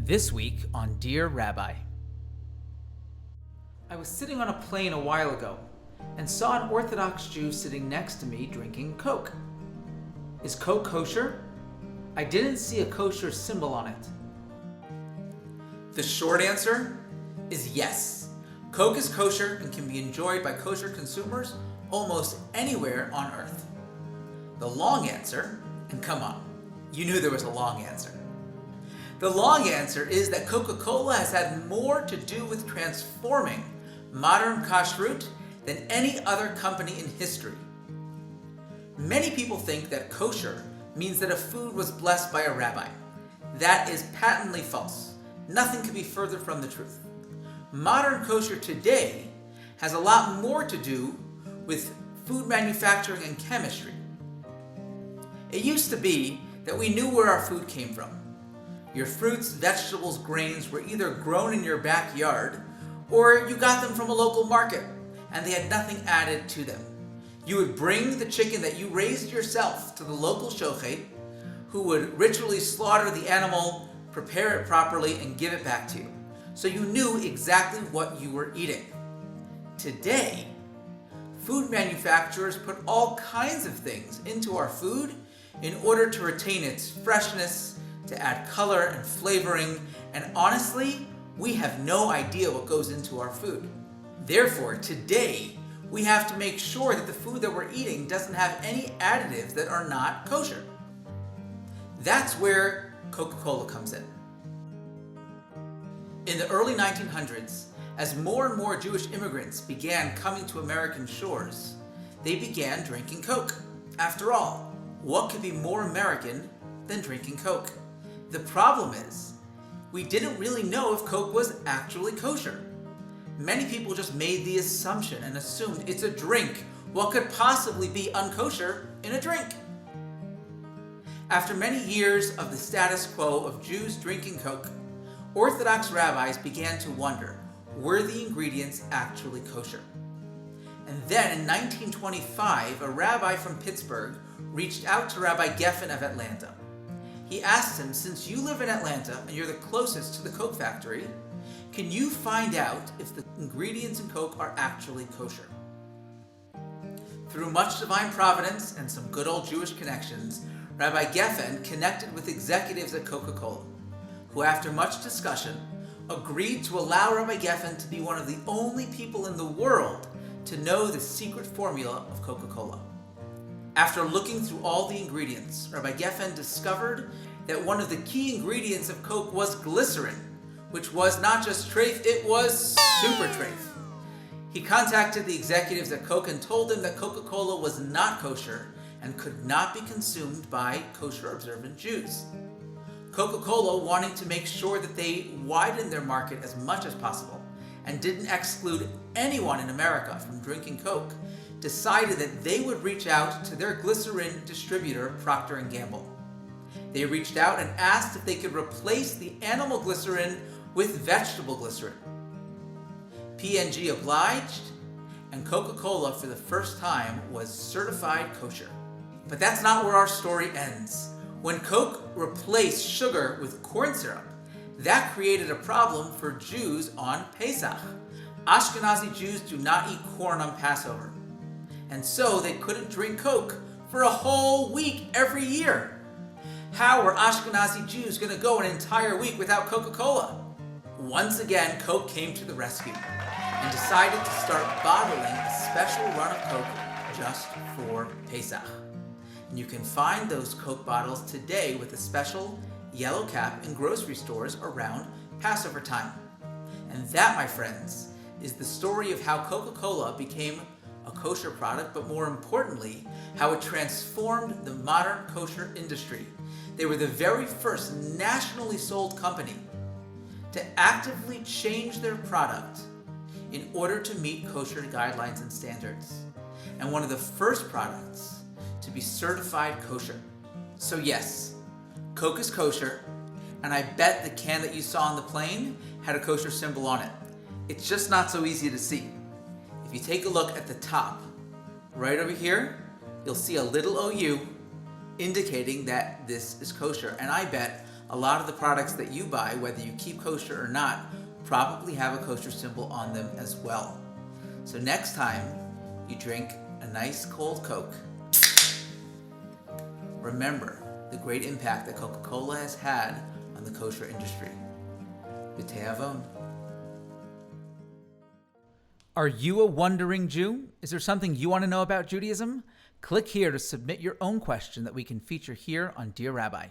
This week on Dear Rabbi. I was sitting on a plane a while ago and saw an Orthodox Jew sitting next to me drinking Coke. Is Coke kosher? I didn't see a kosher symbol on it. The short answer is yes. Coke is kosher and can be enjoyed by kosher consumers almost anywhere on earth. The long answer, and come on, you knew there was a long answer. The long answer is that Coca-Cola has had more to do with transforming modern kashrut than any other company in history. Many people think that kosher means that a food was blessed by a rabbi. That is patently false. Nothing could be further from the truth. Modern kosher today has a lot more to do with food manufacturing and chemistry. It used to be that we knew where our food came from. Your fruits, vegetables, grains were either grown in your backyard or you got them from a local market and they had nothing added to them. You would bring the chicken that you raised yourself to the local shochet, who would ritually slaughter the animal, prepare it properly, and give it back to you. So you knew exactly what you were eating. Today, food manufacturers put all kinds of things into our food in order to retain its freshness, to add color and flavoring, and honestly, we have no idea what goes into our food. Therefore, today, we have to make sure that the food that we're eating doesn't have any additives that are not kosher. That's where Coca-Cola comes in. In the early 1900s, as more and more Jewish immigrants began coming to American shores, they began drinking Coke. After all, what could be more American than drinking Coke? The problem is, we didn't really know if Coke was actually kosher. Many people just made the assumption and assumed it's a drink. What could possibly be unkosher in a drink? After many years of the status quo of Jews drinking Coke, Orthodox rabbis began to wonder, were the ingredients actually kosher? And then in 1925, a rabbi from Pittsburgh reached out to Rabbi Geffen of Atlanta. He asked him, since you live in Atlanta and you're the closest to the Coke factory, can you find out if the ingredients in Coke are actually kosher? Through much divine providence and some good old Jewish connections, Rabbi Geffen connected with executives at Coca-Cola, who after much discussion agreed to allow Rabbi Geffen to be one of the only people in the world to know the secret formula of Coca-Cola. After looking through all the ingredients, Rabbi Geffen discovered that one of the key ingredients of Coke was glycerin, which was not just treif, it was super treif. He contacted the executives at Coke and told them that Coca-Cola was not kosher and could not be consumed by kosher observant Jews. Coca-Cola, wanting to make sure that they widened their market as much as possible and didn't exclude anyone in America from drinking Coke, decided that they would reach out to their glycerin distributor, Procter & Gamble. They reached out and asked if they could replace the animal glycerin with vegetable glycerin. P&G obliged, and Coca-Cola for the first time was certified kosher. But that's not where our story ends. When Coke replaced sugar with corn syrup, that created a problem for Jews on Pesach. Ashkenazi Jews do not eat corn on Passover. And so they couldn't drink Coke for a whole week every year. How were Ashkenazi Jews going to go an entire week without Coca-Cola? Once again, Coke came to the rescue and decided to start bottling a special run of Coke just for Pesach. And you can find those Coke bottles today with a special yellow cap in grocery stores around Passover time. And that, my friends, is the story of how Coca-Cola became a kosher product, but more importantly, how it transformed the modern kosher industry. They were the very first nationally sold company to actively change their product in order to meet kosher guidelines and standards, and one of the first products to be certified kosher. So yes, Coke is kosher, and I bet the can that you saw on the plane had a kosher symbol on it. It's just not so easy to see. If you take a look at the top, right over here, you'll see a little OU indicating that this is kosher. And I bet A lot of the products that you buy, whether you keep kosher or not, probably have a kosher symbol on them as well. So next time you drink a nice cold Coke, remember the great impact that Coca-Cola has had on the kosher industry. B'te'avon. Are you a wondering Jew? Is there something you want to know about Judaism? Click here to submit your own question that we can feature here on Dear Rabbi.